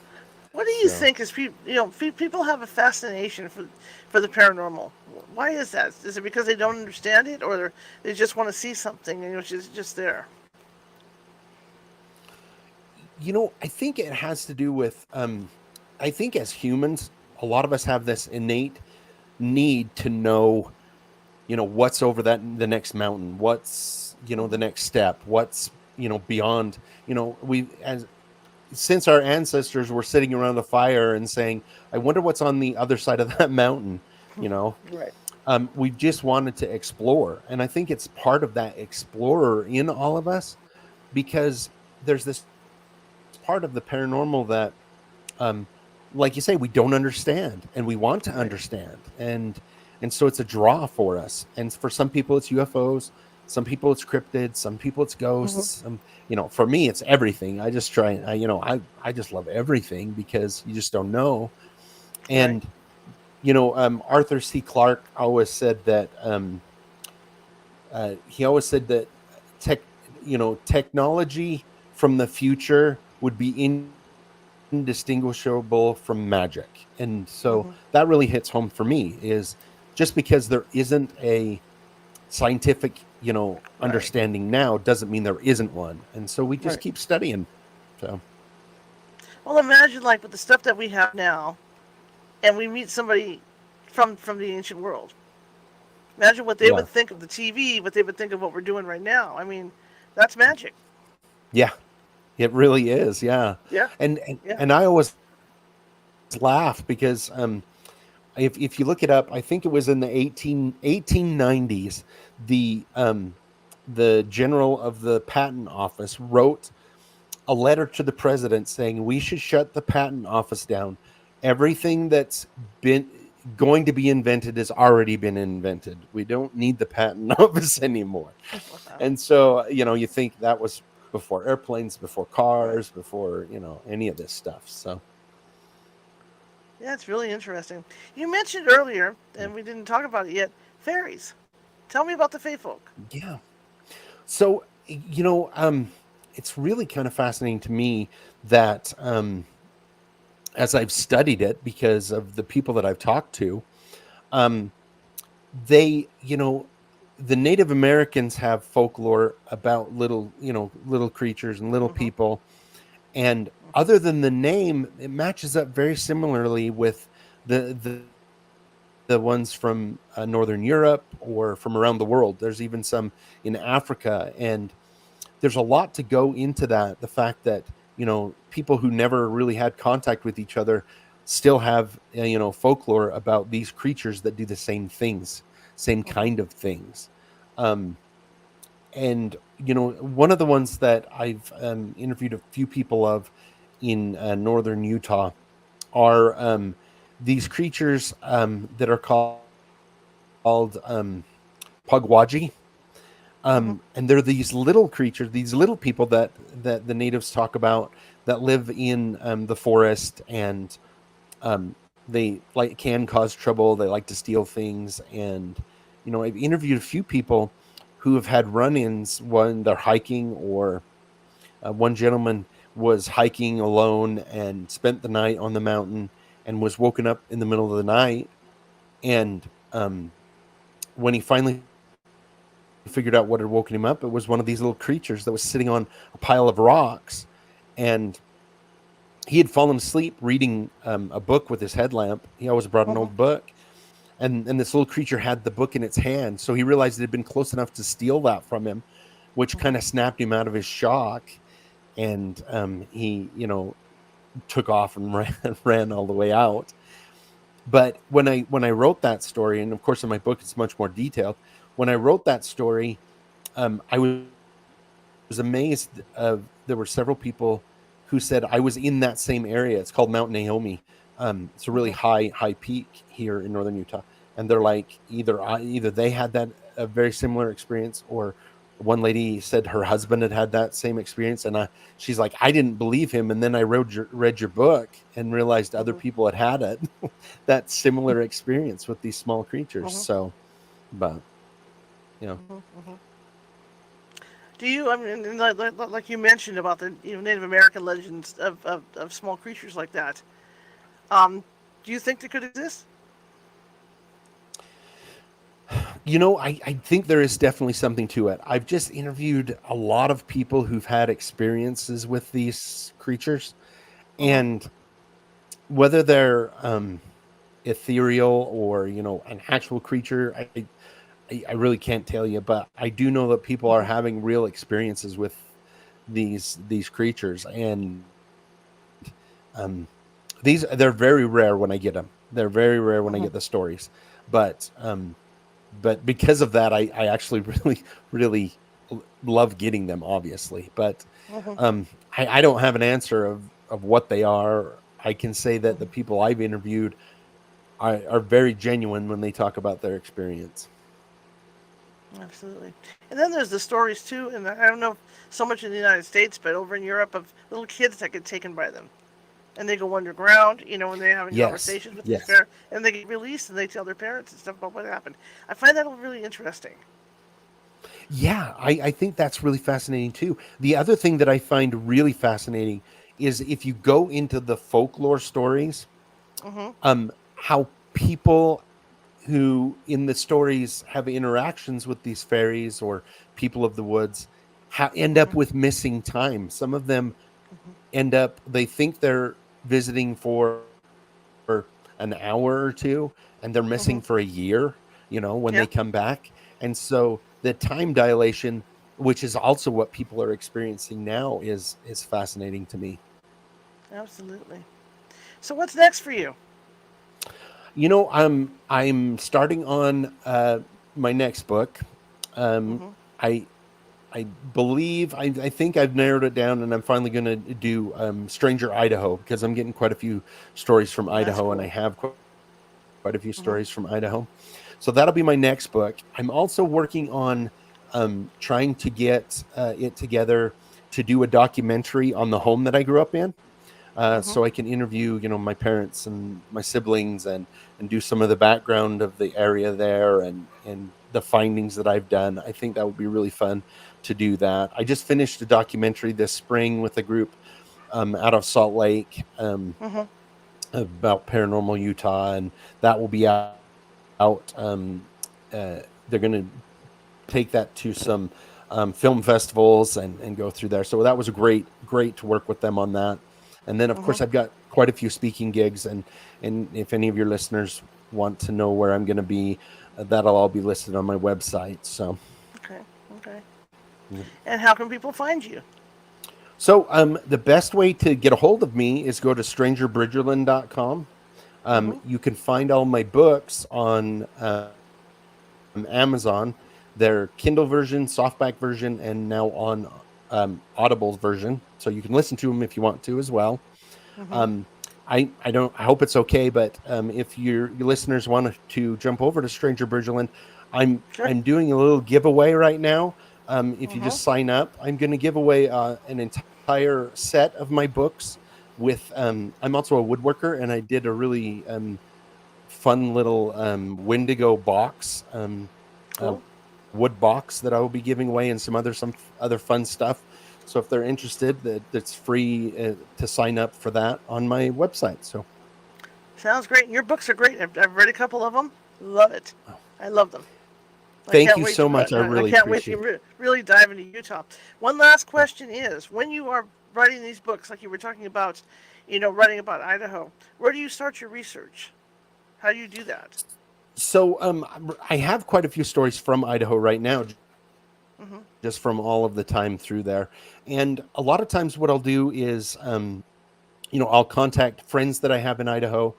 What do you So think is people? People have a fascination for the paranormal. Why is that? Is it because they don't understand it, or they just want to see something and it's just there? I think it has to do with I think as humans, a lot of us have this innate need to know, what's over the next mountain, what's, Mm-hmm. the next step, what's, beyond, we as since our ancestors were sitting around the fire and saying, "I wonder what's on the other side of that mountain," you know, Right. we've just wanted to explore. And I think it's part of that explorer in all of us, because there's this part of the paranormal that um, like you say, we don't understand and we want to Right. understand. And so it's a draw for us. And for some people it's UFOs, some people it's cryptids, some people it's Mm-hmm. ghosts. For me it's everything. I just try, I just love everything because you just don't know. Right. And Arthur C. Clarke always said that he always said that tech technology from the future would be indistinguishable from magic. And so that Mm-hmm. really hits home for me, is just because there isn't a scientific Right. understanding now doesn't mean there isn't one. And so we just Right. keep studying. So Well, imagine like with the stuff that we have now, and we meet somebody from the ancient world. Imagine what they yeah, would think of the TV, what they would think of what we're doing right now. I mean, that's magic. yeah, it really is. Yeah. Yeah. And Yeah. I always laugh because when if you look it up, I think it was in the 1890s. The general of the patent office wrote a letter to the president saying we should shut the patent office down. Everything that's been going to be invented has already been invented. We don't need the patent office anymore. Wow. And so, you think that was before airplanes, before Right. cars, before, any of this stuff. So, Yeah, it's really interesting. You mentioned earlier, and we didn't talk about it yet, fairies. Tell me about the Fae folk. yeah. So, it's really kind of fascinating to me that as I've studied it because of the people that I've talked to, um, they, the Native Americans have folklore about little creatures and little Mm-hmm. people. And Mm-hmm. other than the name, it matches up very similarly with the ones from Northern Europe or from around the world. There's even some in Africa, and there's a lot to go into that. The fact that people who never really had contact with each other still have folklore about these creatures that do the same things, same Mm-hmm. kind of things. Um, and one of the ones that I've interviewed a few people of in northern Utah are these creatures that are called pugwaji. Mm-hmm. And they're these little creatures, these little people that the natives talk about that live in the forest, and they like can cause trouble. They like to steal things, and I've interviewed a few people who have had run-ins when they're hiking, or one gentleman was hiking alone and spent the night on the mountain and was woken up in the middle of the night, and when he finally figured out what had woken him up, it was one of these little creatures that was sitting on a pile of rocks. And he had fallen asleep reading a book with his headlamp. He always brought an old Mm-hmm. book, and this little creature had the book in its hand. So he realized it had been close enough to steal that from him, which Mm-hmm. kind of snapped him out of his shock. And he, took off and ran all the way out. But when I wrote that story, and of course in my book it's much more detailed. When I wrote that story, I was amazed. There were several people who said I was in that same area. It's called Mount Naomi. It's a really high Mm-hmm. peak here in northern Utah, and they're like either they had that a very similar experience, or one lady said her husband had that same experience, and she's like, I didn't believe him, and then I read your book and realized other Mm-hmm. people had it that similar experience with these small creatures. Mm-hmm. So, but you know, Mm-hmm. Do you? I mean, like you mentioned about the Native American legends of small creatures like that. Um, do you think they could exist? I think there is definitely something to it. I've just interviewed a lot of people who've had experiences with these creatures, Mm-hmm. and whether they're ethereal or an actual creature, I really can't tell you. But I do know that people are Mm-hmm. having real experiences with these creatures, and they're very rare when I get them. They're very rare when I get the Mm-hmm. stories, but because of that, I actually really love getting them, obviously. But Mm-hmm. I don't have an answer of what they are. I can say that the people I've interviewed are very genuine when they talk about their experience. Absolutely. And then there's the stories too, and I don't know so much in the United States, but over in Europe of little kids that get taken by them. And they go underground, when they're having Yes, conversations with these yes. parents, and they get released and they tell their parents and stuff about what happened. I find that really interesting. Yeah, I think that's really fascinating too. The other thing that I find really fascinating is if you go into the folklore stories, Mm-hmm. how people who in the stories have interactions with these fairies or people of the woods end Mm-hmm. up with missing time. Some of them Mm-hmm. they think they're visiting for an hour or two, and they're missing for a Mm-hmm. year, when they come Yeah, back. And so the time dilation, which is also what people are experiencing now, is fascinating to me. absolutely. So what's next for you? I'm starting on my next book. Um, Mm-hmm. I I believe I think I've narrowed it down, and I'm finally going to do Stranger Idaho because I'm getting quite a few stories from That's Idaho, and I cool. have quite a few stories from Idaho. Mm-hmm. So that'll be my next book. I'm also working on trying to get it together to do a documentary on the home that I grew up in. Mm-hmm. So I can interview, my parents and my siblings, and do some of the background of the area there, and the findings that I've done. I think that would be really fun to do that. I just finished a documentary this spring with a group out of Salt Lake, Mm-hmm. about paranormal Utah, and that will be out. They're going to take that to some film festivals, and go through there. So that was a great to work with them on that. And then of Mm-hmm. course I've got quite a few speaking gigs, and if any of your listeners want to know where I'm going to be, that'll all be listed on my website. So Okay. Okay. yeah. And how can people find you? So the best way to get a hold of me is go to strangerbridgerland.com. Mm-hmm. You can find all my books on Amazon. They're Kindle version, softback version, and now on Audible's version. So you can listen to them if you want to as well. Mm-hmm. Um, I don't. I hope it's okay, but if your listeners want to jump over to Stranger Bridgerland, Sure. I'm doing a little giveaway right now. If you Mm-hmm. just sign up, I'm going to give away an entire set of my books. With I'm also a woodworker, and I did a really fun little Wendigo box, Cool. wood box that I will be giving away, and some other fun stuff. So if they're interested, that's free to sign up for that on my website. So Sounds great. And your books are great. I've read a couple of them. Love it. I love them. I thank can't you wait so to. much. I I really can't wait appreciate to it. really dive into Utah. One last question is: when you are writing these books, like you were talking about, writing about Idaho, where do you start your research? How do you do that? So I have quite a few stories from Idaho right now, just from all of the time Mm-hmm. through there. And a lot of times, what I'll do is I'll contact friends that I have in Idaho,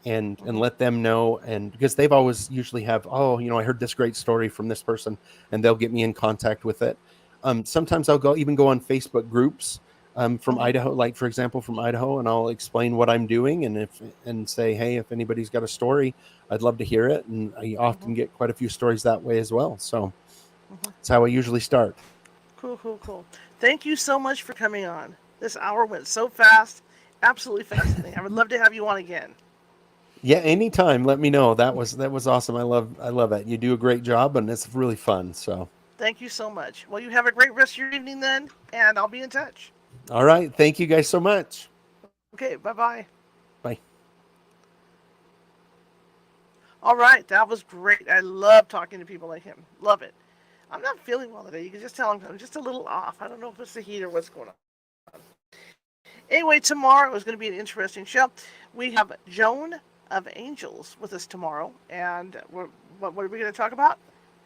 and let them Mm-hmm. know, and because they've always usually have, oh, I heard this great story from this person, and they'll get me in contact with it. Sometimes I'll go on Facebook groups from Mm-hmm. Idaho, like for example from Idaho, and I'll explain what I'm doing, and say, hey, if anybody's got a story, I'd love to hear it. And I Mm-hmm. often get quite a few stories that way as well. So Mm-hmm. that's how I usually start. Cool, cool, cool. Thank you so much for coming on. This hour went so fast. Absolutely fascinating. I would love to have you on again. Yeah, anytime. Let me know. That was awesome. I love it. You do a great job, and it's really fun. So, Thank you so much. Well, you have a great rest of your evening then, and I'll be in touch. all right. Thank you guys so much. Okay, bye bye. Bye. All right, that was great. I love talking to people like him. Love it. I'm not feeling well today. You can just tell I'm just a little off. I don't know if it's the heat or what's going on. Anyway, tomorrow is going to be an interesting show. We have Joan of Angels with us tomorrow, and what are we going to talk about?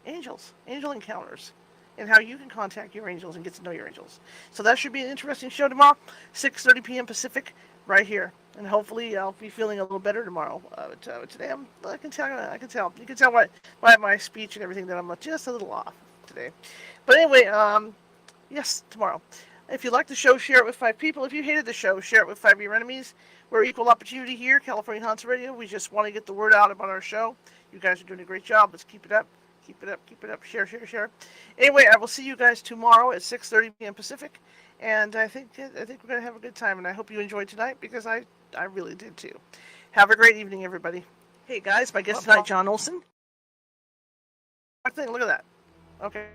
Angels, angel encounters, and how you can contact your angels and get to know your angels. So that should be an interesting show tomorrow, 6:30 p.m. Pacific, right here. And hopefully I'll be feeling a little better tomorrow. Today I can tell. I can tell. You can tell by my speech and everything that I'm just a little off today. But anyway, yes, tomorrow. If you like the show, share it with 5 people. If you hated the show, share it with 5 of your enemies. We're equal opportunity here, California Haunts Radio. We just want to get the word out about our show. You guys are doing a great job. Let's keep it up. Keep it up. Keep it up. Share, share, share. Anyway, I will see you guys tomorrow at 6:30 p.m. Pacific, and I think we're gonna have a good time. And I hope you enjoyed tonight because I really did too. Have a great evening, everybody. Hey guys, my guest tonight, John Olsen. Look at that. Okay.